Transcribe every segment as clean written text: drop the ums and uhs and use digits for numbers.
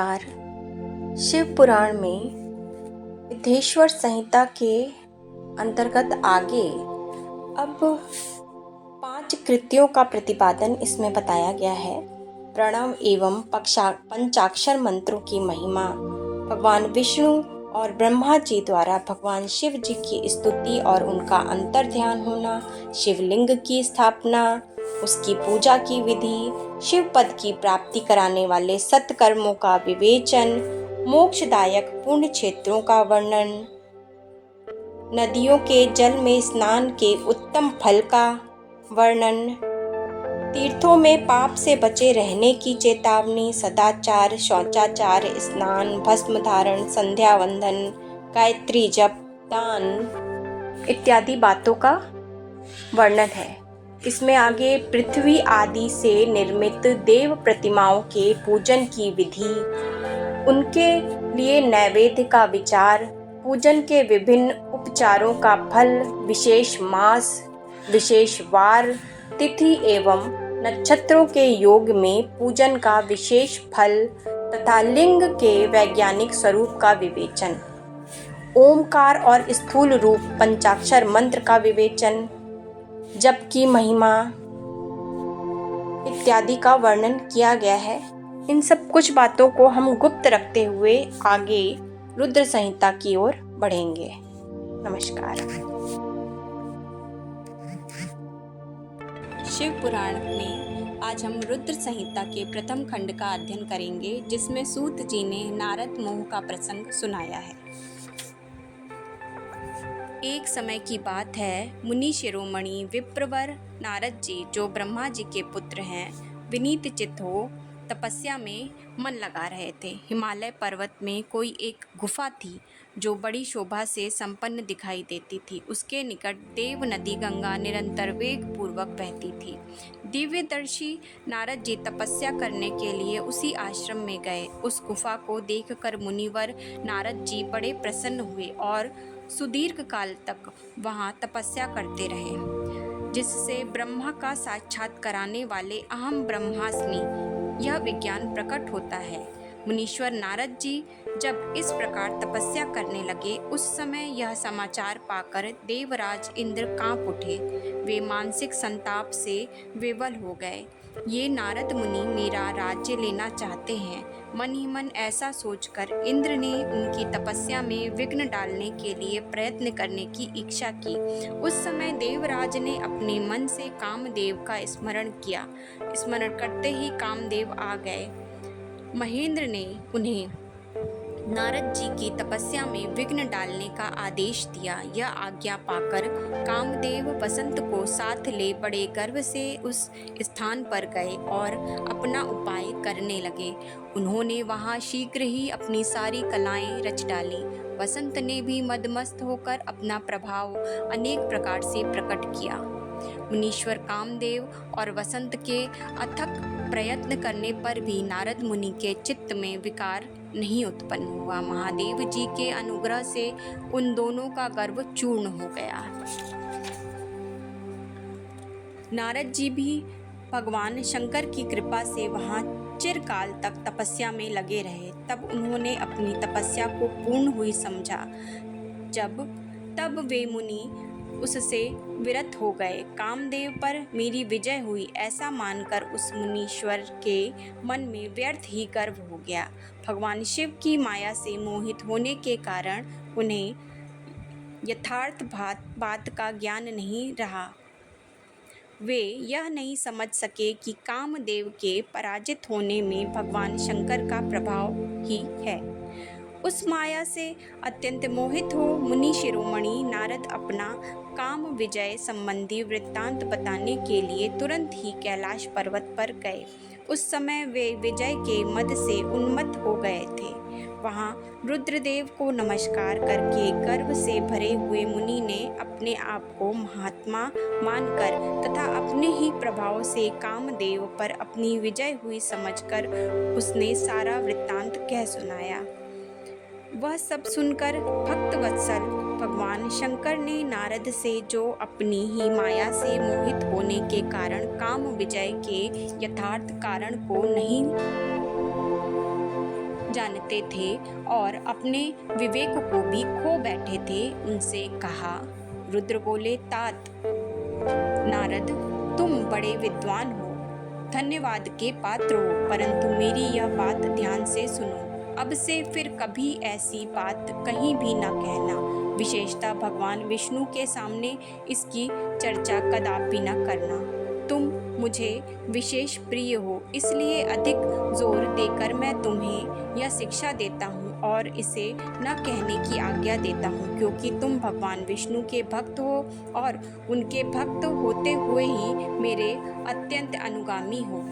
नमस्कार। शिव पुराण में विद्धेश्वर संहिता के अंतर्गत आगे अब 5 कृत्यों का प्रतिपादन इसमें बताया गया है। प्रणव एवं पंचाक्षर मंत्रों की महिमा, भगवान विष्णु और ब्रह्मा जी द्वारा भगवान शिव जी की स्तुति और उनका अंतर ध्यान होना, शिवलिंग की स्थापना, उसकी पूजा की विधि, शिव पद की प्राप्ति कराने वाले सत्कर्मों का विवेचन, मोक्षदायक पुण्य क्षेत्रों का वर्णन, नदियों के जल में स्नान के उत्तम फल का वर्णन, तीर्थों में पाप से बचे रहने की चेतावनी, सदाचार, शौचाचार, स्नान, भस्म धारण, संध्या वंदन, गायत्री जप, दान इत्यादि बातों का वर्णन है। इसमें आगे पृथ्वी आदि से निर्मित देव प्रतिमाओं के पूजन की विधि, उनके लिए नैवेद्य का विचार, पूजन के विभिन्न उपचारों का फल, विशेष मास, विशेष वार, तिथि एवं नक्षत्रों के योग में पूजन का विशेष फल तथा लिंग के वैज्ञानिक स्वरूप का विवेचन, ओमकार और स्थूल रूप पंचाक्षर मंत्र का विवेचन, जप की महिमा इत्यादि का वर्णन किया गया है। इन सब कुछ बातों को हम गुप्त रखते हुए आगे रुद्र संहिता की ओर बढ़ेंगे। नमस्कार। शिव पुराण में आज हम रुद्र संहिता के प्रथम खंड का अध्ययन करेंगे, जिसमें सूत जी ने नारद मोह का प्रसंग सुनाया है। एक समय की बात है, मुनि शिरोमणि विप्रवर नारद जी, जो ब्रह्मा जी के पुत्र हैं, विनीत चित्त हो तपस्या में मन लगा रहे थे। हिमालय पर्वत में कोई एक गुफा थी जो बड़ी शोभा से संपन्न दिखाई देती थी। उसके निकट देव नदी गंगा निरंतर वेग पूर्वक बहती थी। दिव्यदर्शी नारद जी तपस्या करने के लिए उसी आश्रम में गए। उस गुफा को देखकर मुनिवर नारद जी बड़े प्रसन्न हुए और सुदीर्घ काल तक वहाँ तपस्या करते रहे, जिससे ब्रह्मा का साक्षात कराने वाले अहम ब्रह्मास्मि यह विज्ञान प्रकट होता है। मुनीश्वर नारद जी जब इस प्रकार तपस्या करने लगे, उस समय यह समाचार पाकर देवराज इंद्र कांप उठे। वे मानसिक संताप से विवल हो गए। ये नारद मुनि मेरा राज्य लेना चाहते हैं। मन ही मन ऐसा सोचकर इंद्र ने उनकी तपस्या में विघ्न डालने के लिए प्रयत्न करने की इच्छा की। उस समय देवराज ने अपने मन से कामदेव का स्मरण किया। स्मरण करते ही कामदेव आ गए। महेंद्र ने उन्हें नारद जी की तपस्या में विघ्न डालने का आदेश दिया। यह आज्ञा पाकर कामदेव वसंत को साथ ले बड़े गर्व से उस स्थान पर गए और अपना उपाय करने लगे। उन्होंने वहां शीघ्र ही अपनी सारी कलाएं रच डाली। वसंत ने भी मदमस्त होकर अपना प्रभाव अनेक प्रकार से प्रकट किया। मुनीश्वर कामदेव और वसंत के अथक प्रयत्न करने पर भी नारद मुनि के चित्त में विकार नहीं उत्पन्न हुआ। महादेव जी के अनुग्रह से उन दोनों का गर्व चूर्ण हो गया। नारद जी भी भगवान शंकर की कृपा से वहां चिरकाल तक तपस्या में लगे रहे। तब उन्होंने अपनी तपस्या को पूर्ण हुई समझा। तब वे मुनि उससे विरत हो गए। कामदेव पर मेरी विजय हुई ऐसा मानकर उस मुनीश्वर के मन में व्यर्थ ही गर्व हो गया। भगवान शिव की माया से मोहित होने के कारण उन्हें यथार्थ बात का ज्ञान नहीं रहा। वे यह नहीं समझ सके कि कामदेव के पराजित होने में भगवान शंकर का प्रभाव ही है। उस माया से अत्यंत मोहित हो मुनि शिरोमणि नारद अपना काम विजय संबंधी वृत्तांत बताने के लिए तुरंत ही कैलाश पर्वत पर गए। उस समय वे विजय के मद से उन्मत्त हो गए थे। वहां रुद्रदेव को नमस्कार करके गर्व से भरे हुए मुनि ने अपने आप को महात्मा मानकर तथा अपने ही प्रभाव से कामदेव पर अपनी विजय हुई समझकर उसने सारा वृत्तांत कह सुनाया। वह सब सुनकर भक्त वत्सल भगवान शंकर ने नारद से, जो अपनी ही माया से मोहित होने के कारण काम विजय के यथार्थ कारण को नहीं जानते थे और अपने विवेक को भी खो बैठे थे, उनसे कहा। रुद्र बोले, तात नारद, तुम बड़े विद्वान हो, धन्यवाद के पात्र हो, परंतु मेरी यह बात ध्यान से सुनो। अब से फिर कभी ऐसी बात कहीं भी न कहना, विशेषतः भगवान विष्णु के सामने इसकी चर्चा कदापि न करना। तुम मुझे विशेष प्रिय हो, इसलिए अधिक जोर देकर मैं तुम्हें यह शिक्षा देता हूँ और इसे न कहने की आज्ञा देता हूँ, क्योंकि तुम भगवान विष्णु के भक्त हो और उनके भक्त होते हुए ही मेरे अत्यंत अनुगामी हो।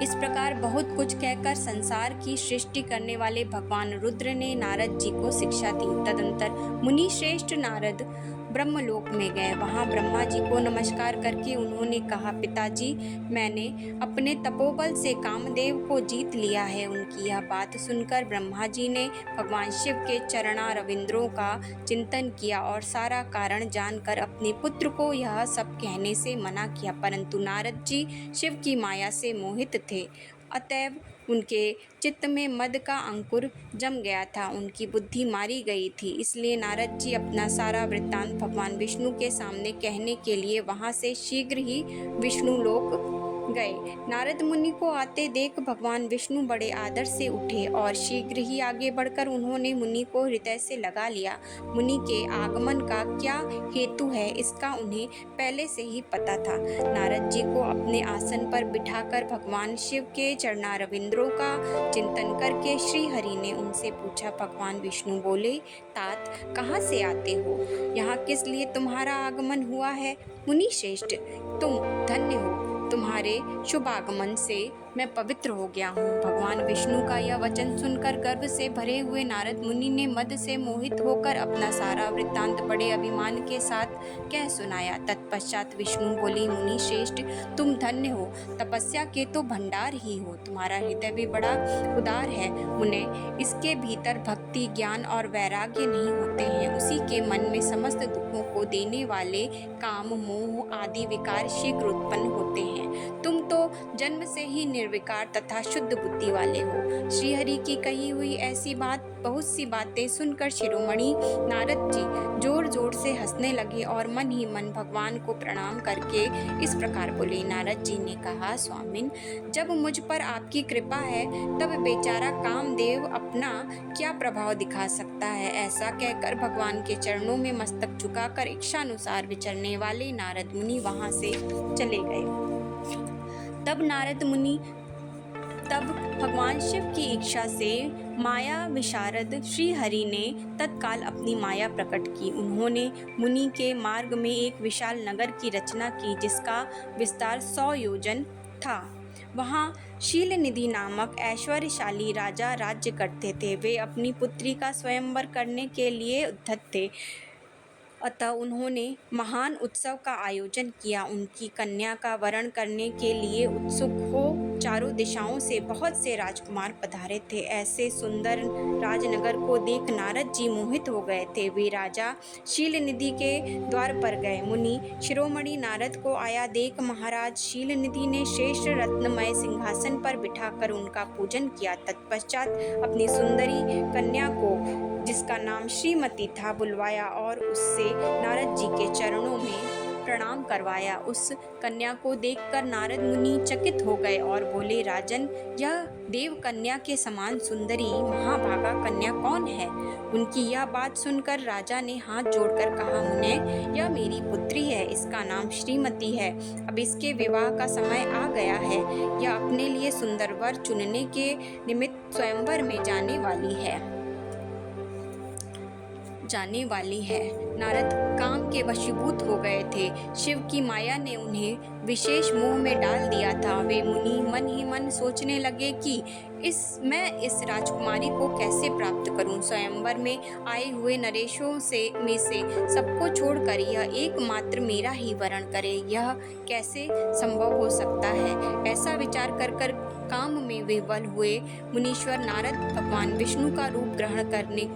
इस प्रकार बहुत कुछ कहकर संसार की सृष्टि करने वाले भगवान रुद्र ने नारद जी को शिक्षा दी। तदंतर मुनि श्रेष्ठ नारद ब्रह्मलोक में गए। वहां ब्रह्मा जी को नमस्कार करके उन्होंने कहा, पिताजी, मैंने अपने तपोबल से कामदेव को जीत लिया है। उनकी यह बात सुनकर ब्रह्मा जी ने भगवान शिव के चरणारविंदों का चिंतन किया और सारा कारण जानकर अपने पुत्र को यह सब कहने से मना किया, परंतु नारद जी शिव की माया से मोहित थे, अतएव उनके चित्त में मद का अंकुर जम गया था, उनकी बुद्धि मारी गई थी। इसलिए नारद जी अपना सारा वृत्तांत भगवान विष्णु के सामने कहने के लिए वहां से शीघ्र ही विष्णु लोक गए। नारद मुनि को आते देख भगवान विष्णु बड़े आदर से उठे और शीघ्र ही आगे बढ़कर उन्होंने मुनि को हृदय से लगा लिया। मुनि के आगमन का क्या हेतु है, इसका उन्हें पहले से ही पता था। नारद जी को अपने आसन पर बिठाकर भगवान शिव के चरणारविंदों का चिंतन करके श्री हरि ने उनसे पूछा। भगवान विष्णु बोले, तात, कहाँ से आते हो? यहाँ किस लिए तुम्हारा आगमन हुआ है? मुनि श्रेष्ठ, तुम धन्य हो, तुम्हारे शुभ आगमन से मैं पवित्र हो गया हूँ। भगवान विष्णु का यह वचन सुनकर गर्व से भरे हुए नारद मुनि ने मद से मोहित होकर अपना सारा वृत्तांत बड़े अभिमान के साथ कह सुनाया। तत्पश्चात विष्णु बोली, मुनि श्रेष्ठ, तुम धन्य हो, तपस्या के तो भंडार ही हो, तुम्हारा हृदय भी बड़ा उदार है। उन्हें इसके भीतर भक्ति, ज्ञान और वैराग्य नहीं होते हैं। उसी के मन में समस्त दुखों को देने वाले काम, मोह आदि विकार शीघ्र उत्पन्न होते हैं। तुम तो जन्म से ही निर्विकार तथा शुद्ध बुद्धि वाले हो। श्रीहरि की कही हुई ऐसी बहुत सी बातें सुनकर शिरोमणि नारद जी जोर जोर से हंसने लगे और मन ही मन भगवान को प्रणाम करके इस प्रकार बोले। नारद जी ने कहा, स्वामिन, जब मुझ पर आपकी कृपा है तब बेचारा कामदेव अपना क्या प्रभाव दिखा सकता है। ऐसा कहकर भगवान के चरणों में मस्तक झुकाकर इच्छानुसार विचरने वाले नारद मुनि वहां से चले गए। तब भगवान शिव की इच्छा से माया विशारद श्री हरि ने तत्काल अपनी माया प्रकट की। उन्होंने मुनि के मार्ग में एक विशाल नगर की रचना की, जिसका विस्तार 100 योजन था। वहाँ शीलनिधि नामक ऐश्वर्यशाली राजा राज्य करते थे। वे अपनी पुत्री का स्वयंवर करने के लिए उद्यत थे, अतः उन्होंने महान उत्सव का आयोजन किया। उनकी कन्या का वरण करने के लिए उत्सुक हो चारों दिशाओं से बहुत से राजकुमार पधारे थे। ऐसे सुंदर राजनगर को देख नारद जी मोहित हो गए थे। वे राजा शीलनिधि के द्वार पर गए। मुनि शिरोमणि नारद को आया देख महाराज शीलनिधि ने श्रेष्ठ रत्नमय सिंहासन पर बिठाकर उनका पूजन किया। तत्पश्चात अपनी सुंदरी कन्या को, जिसका नाम श्रीमती था, बुलवाया और उससे नारद जी के चरणों में प्रणाम करवाया। उस कन्या को देखकर नारद मुनि चकित हो गए और बोले, राजन, यह देव कन्या के समान सुंदरी महाभागा कन्या कौन है? उनकी यह बात सुनकर राजा ने हाथ जोड़कर कहा, मुने, यह मेरी पुत्री है, इसका नाम श्रीमती है। अब इसके विवाह का समय आ गया है। यह अपने लिए सुंदर वर चुनने के निमित्त स्वयंवर में जाने वाली है। नारद काम के वशीभूत हो गए थे। शिव की माया ने उन्हें विशेष मोह में डाल दिया था। वे मुनि मन ही मन सोचने लगे कि मैं इस राजकुमारी को कैसे प्राप्त करूं। स्वयंवर में आए हुए नरेशों में से सबको छोड़कर यह एकमात्र मेरा ही वरण करे, यह कैसे संभव हो सकता है? ऐसा विचार कर काम में विह्वल हुए मुनीश्वर नारद भगवान विष्णु का रूप ग्रहण करने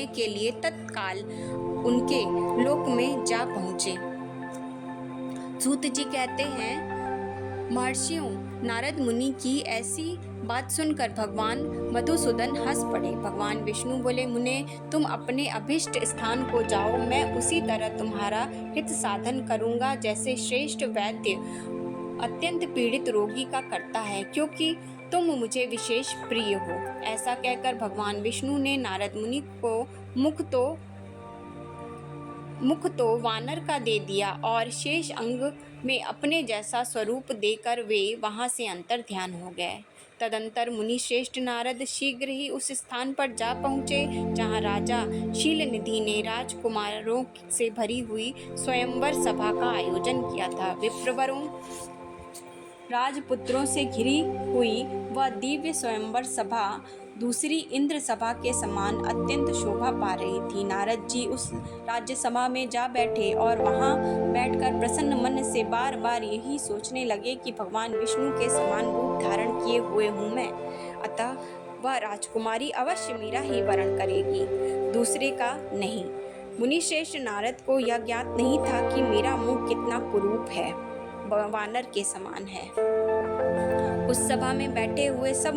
के लिए तत्काल उनके लोक में जा पहुँचे। सूत जी कहते हैं, महर्षियों, नारद मुनि की ऐसी बात सुनकर भगवान मधुसूदन हंस पड़े। भगवान विष्णु बोले, मुने, तुम अपने अभिष्ट स्थान को जाओ, मैं उसी तरह तुम्हारा हित साधन करूंगा जैसे श्रेष्ठ वैद्य अत्यंत पीड़ित रोगी का करता है, क्योंकि तुम मुझे विशेष प्रिय हो। ऐसा कहकर भगवान विष्णु ने नारद मुनि को मुख तो वानर का दे दिया और शेष अंग में अपने जैसा स्वरूप देकर वे वहां से अंतर ध्यान हो गए। तदंतर मुनि श्रेष्ठ नारद शीघ्र ही उस स्थान पर जा पहुँचे जहाँ राजा शीलनिधि ने राजकुमारों से भरी हुई स्वयंवर सभा का आयोजन किया था। विप्रवरों, राजपुत्रों से घिरी हुई वह दिव्य स्वयंवर सभा दूसरी इंद्र सभा के समान अत्यंत शोभा पा रही थी। नारद जी उस राज्य सभा में जा बैठे और वहां बैठकर प्रसन्न मन से बार बार यही सोचने लगे कि भगवान विष्णु के समान रूप धारण किए हुए हूँ मैं, अतः वह राजकुमारी अवश्य मेरा ही वरण करेगी, दूसरे का नहीं। मुनिश्रेष्ठ नारद को यह ज्ञात नहीं था कि मेरा मुख कितना कुरूप है, वानर के समान है। उस सभा में बैठे हुए सब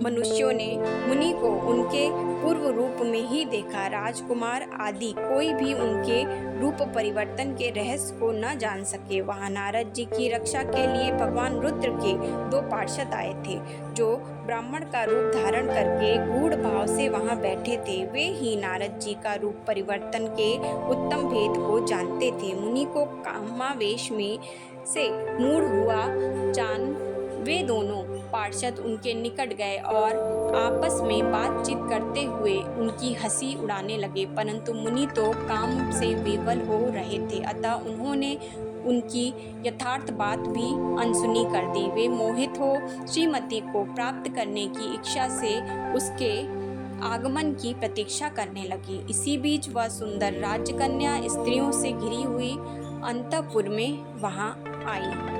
मनुष्यों ने मुनि को उनके पूर्व रूप में ही देखा। राजकुमार आदि कोई भी उनके रूप परिवर्तन के रहस्य को न जान सके। वहां नारद जी की रक्षा के लिए भगवान रुद्र के 2 पार्षद आए थे, जो ब्राह्मण का रूप धारण करके गूढ़ भाव से वहां बैठे थे। वे ही नारद जी का रूप परिवर्तन के उत्तम भेद को जानते थे। मुनि को कामावेश में से मूढ़ हुआ जान वे दोनों पार्षद उनके निकट गए और आपस में बातचीत करते हुए उनकी हंसी उड़ाने लगे, परंतु मुनि तो काम से विवल हो रहे थे, अतः उन्होंने उनकी यथार्थ बात भी अनसुनी कर दी। वे मोहित हो श्रीमती को प्राप्त करने की इच्छा से उसके आगमन की प्रतीक्षा करने लगी। इसी बीच वह सुंदर राजकन्या स्त्रियों से घिरी हुई अंतःपुर में वहां आई।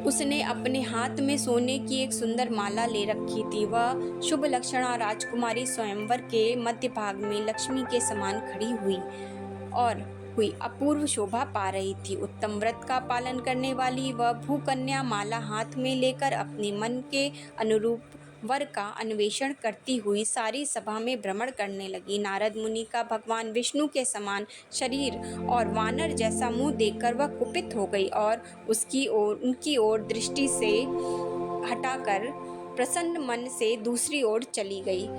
उसने अपने हाथ में सोने की एक सुंदर माला ले रखी थी। वह शुभ लक्षणा राजकुमारी स्वयंवर के मध्य भाग में लक्ष्मी के समान खड़ी हुई अपूर्व शोभा पा रही थी। उत्तम व्रत का पालन करने वाली वह भूकन्या माला हाथ में लेकर अपने मन के अनुरूप वर का अन्वेषण करती हुई सारी सभा में भ्रमण करने लगी। नारद मुनि का भगवान विष्णु के समान शरीर और वानर जैसा मुंह देखकर वह कुपित हो गई और उनकी ओर दृष्टि से हटाकर प्रसन्न मन से दूसरी ओर चली गई।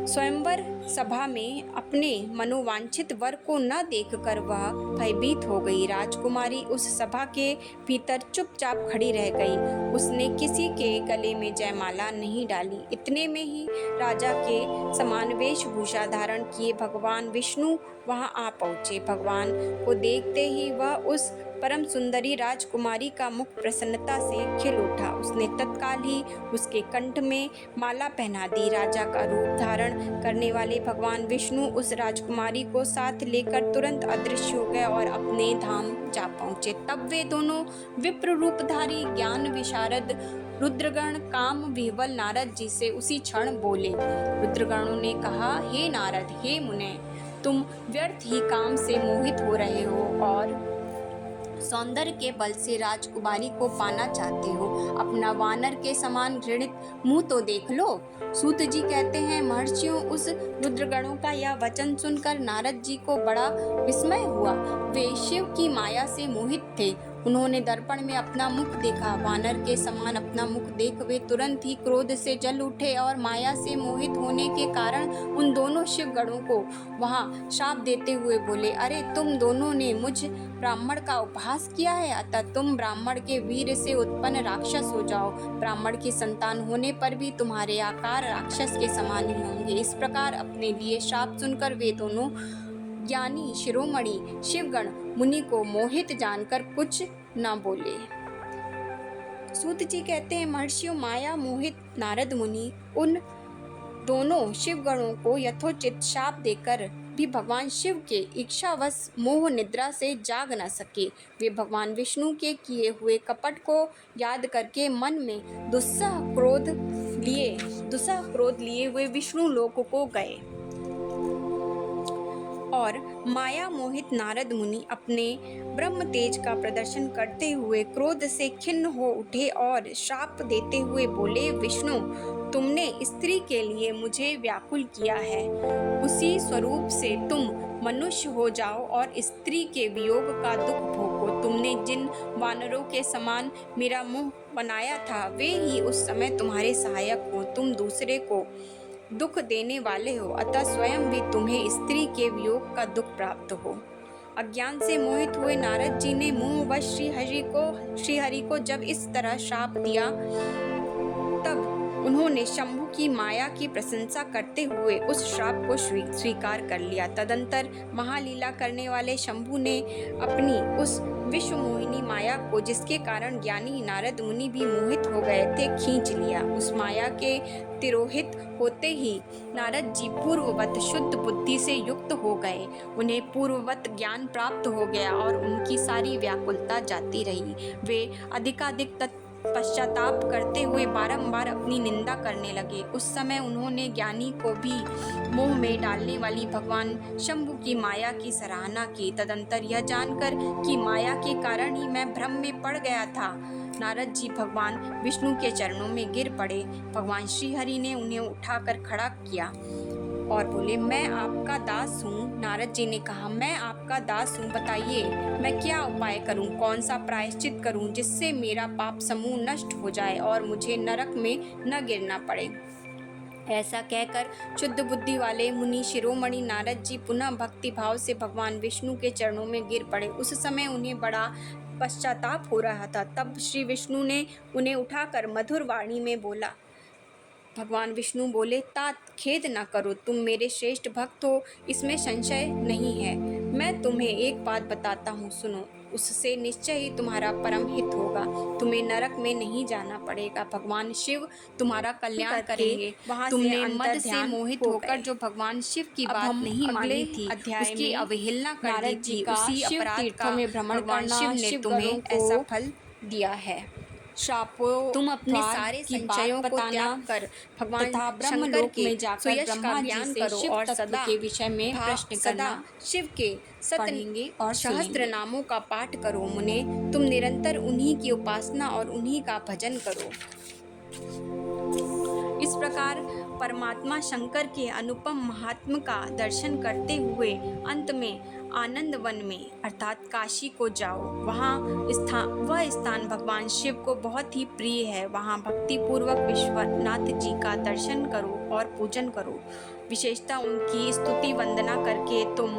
स्वयंवर सभा में अपने मनोवांछित वर को न देखकर वह भयभीत हो गई। राजकुमारी उस सभा के भीतर चुपचाप खड़ी रह गई। उसने किसी के गले में जयमाला नहीं डाली। इतने में ही राजा के समान वेशभूषा धारण किए भगवान विष्णु वहां आ पहुंचे। भगवान को देखते ही वह उस परम सुंदरी राजकुमारी का मुख प्रसन्नता से खिल उठा। उसने तत्काल ही उसके कंठ में माला पहना दी। राजा का रूप धारण करने वाले भगवान विष्णु उस राजकुमारी को साथ लेकर तुरंत अदृश्य हो गए और अपने धाम जा पहुंचे। तब वे दोनों विप्र रूपधारी ज्ञान विशारद रुद्रगण काम विह्वल नारद जी से उसी क्षण बोले। रुद्रगणों ने कहा, हे नारद, हे मुने, तुम व्यर्थ ही काम से मोहित हो रहे हो और सौंदर्य के बल से राजकुमारी को पाना चाहते हो। अपना वानर के समान घृणित मुंह तो देख लो। सूत जी कहते हैं, महर्षियों, उस रुद्रगणों का यह वचन सुनकर नारद जी को बड़ा विस्मय हुआ। वे शिव की माया से मोहित थे। उन्होंने दर्पण में अपना मुख देखा। वानर के समान अपना मुख देख वे तुरंत ही क्रोध से जल उठे और माया से मोहित होने के कारण उन दोनों शिवगणों को वहां शाप देते हुए बोले, अरे तुम दोनों ने मुझ ब्राह्मण का उपहास किया है, अतः तुम ब्राह्मण के वीर से उत्पन्न राक्षस हो जाओ। ब्राह्मण की संतान होने पर भी तुम्हारे आकार राक्षस के समान ही होंगे। इस प्रकार अपने लिए शाप सुनकर वे दोनों ज्ञानी शिरोमणि शिवगण मुनि को मोहित जानकर कुछ न बोले। सूत जी कहते हैं, महर्षियों, माया मोहित नारद मुनि उन दोनों शिवगणों को यथोचित शाप देकर भी भगवान शिव के इच्छावश मोह निद्रा से जाग न सके। वे भगवान विष्णु के किए हुए कपट को याद करके मन में दुस्सह क्रोध लिए हुए विष्णु लोक को गए और माया मोहित नारद मुनि अपने ब्रह्म तेज का प्रदर्शन करते हुए क्रोध से खिन्न हो उठे और श्राप देते हुए बोले, विष्णु, तुमने स्त्री के लिए मुझे व्याकुल किया है, उसी स्वरूप से तुम मनुष्य हो जाओ और स्त्री के वियोग का दुख भोगो। तुमने जिन वानरों के समान मेरा मुंह बनाया था, वे ही उस समय तुम्हारे सहायक हो। तुम दूसरे को दुख देने वाले हो, अतः स्वयं भी तुम्हें स्त्री के वियोग का दुख प्राप्त हो। अज्ञान से मोहित हुए नारद जी ने मुंहवश श्रीहरि को जब इस तरह श्राप दिया, तब उन्होंने शंभु की माया की प्रशंसा करते हुए उस श्राप को स्वीकार कर लिया। तदंतर महालीला करने वाले शंभु ने अपनी उस विश्व मोहिनी माया को, जिसके कारण ज्ञानी नारद मुनि भी मोहित हो गए थे, खींच लिया। उस माया के तिरोहित होते ही नारद जी पूर्ववत शुद्ध बुद्धि से युक्त हो गए। उन्हें पूर्ववत ज्ञान प्राप्त हो गया और उनकी सारी व्याकुलता जाती रही। वे अधिकाधिक पश्चाताप करते हुए बारंबार अपनी निंदा करने लगे। उस समय उन्होंने ज्ञानी को भी मोह में डालने वाली भगवान शंभु की माया की सराहना की। तदंतर यह जानकर कि माया के कारण ही मैं भ्रम में पड़ गया था, नारद जी भगवान विष्णु के चरणों में गिर पड़े। भगवान श्रीहरि ने उन्हें उठाकर खड़ा किया और बोले, मैं आपका दास हूँ। नारद जी ने कहा, मैं आपका दास हूँ, बताइए मैं क्या उपाय करूँ, कौन सा प्रायश्चित करूँ जिससे मेरा पाप समूह नष्ट हो जाए और मुझे नरक में न गिरना पड़े। ऐसा कहकर शुद्ध बुद्धि वाले मुनि शिरोमणि नारद जी पुनः भक्ति भाव से भगवान विष्णु के चरणों में गिर पड़े। उस समय उन्हें बड़ा पश्चाताप हो रहा था। तब श्री विष्णु ने उन्हें उठाकर मधुर वाणी में बोला। भगवान विष्णु बोले, तात, खेद न करो, तुम मेरे श्रेष्ठ भक्त हो, इसमें संशय नहीं है। मैं तुम्हें एक बात बताता हूँ, सुनो, उससे निश्चय ही तुम्हारा परम हित होगा, तुम्हें नरक में नहीं जाना पड़ेगा, भगवान शिव तुम्हारा कल्याण करेंगे। तुमने मद से मोहित होकर जो भगवान शिव की बात नहीं मानी थी, उसकी अवहेलना कर दी थी, उसी अपराध का भगवान शिव ने तुम्हें ऐसा फल दिया है। श्रापों, तुम अपने सारे संशयों को त्याग कर भगवान शंकर में जाकर ब्रह्मा ज्ञान करो और सदा के विषय में प्रश्न करना। शिव के पढ़ेंगे और सहस्त्र नामों का पाठ करो। मुने, तुम निरंतर उन्हीं की उपासना और उन्हीं का भजन करो। इस प्रकार परमात्मा शंकर के अनुपम महात्म का दर्शन करते हुए अंत में आनंद वन में अर्थात काशी को जाओ। वह स्थान भगवान शिव को बहुत ही प्रिय है। वहाँ भक्ति पूर्वक विश्वनाथ जी का दर्शन करो और पूजन करो। विशेषतः उनकी स्तुति वंदना करके तुम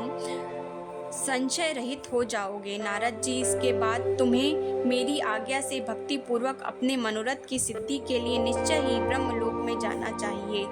संशय रहित हो जाओगे। नारद जी, इसके बाद तुम्हें मेरी आज्ञा से भक्ति पूर्वक अपने मनोरथ की सिद्धि के लिए निश्चय ही ब्रह्मलोक में जाना चाहिए।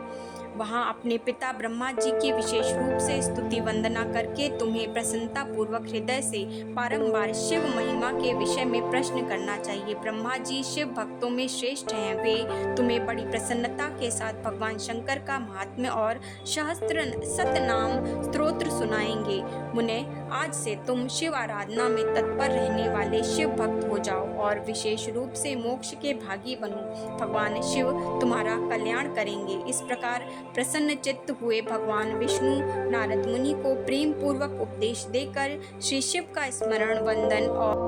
वहाँ अपने पिता ब्रह्मा जी की विशेष रूप से स्तुति वंदना करके तुम्हें प्रसन्नता पूर्वक हृदय से बारंबार शिव महिमा के विषय में प्रश्न करना चाहिए। ब्रह्मा जी शिव भक्तों में श्रेष्ठ हैं। वे तुम्हें बड़ी प्रसन्नता के साथ भगवान शंकर का महात्म्य और सहस्त्र सतनाम स्तोत्र सुनाएंगे। मुने, आज से तुम शिव आराधना में तत्पर रहने वाले शिव भक्त हो जाओ और विशेष रूप से मोक्ष के भागी बनो। भगवान शिव तुम्हारा कल्याण करेंगे। इस प्रकार प्रसन्न चित्त हुए भगवान विष्णु नारद मुनि को प्रेम पूर्वक उपदेश देकर श्री शिव का स्मरण, वंदन और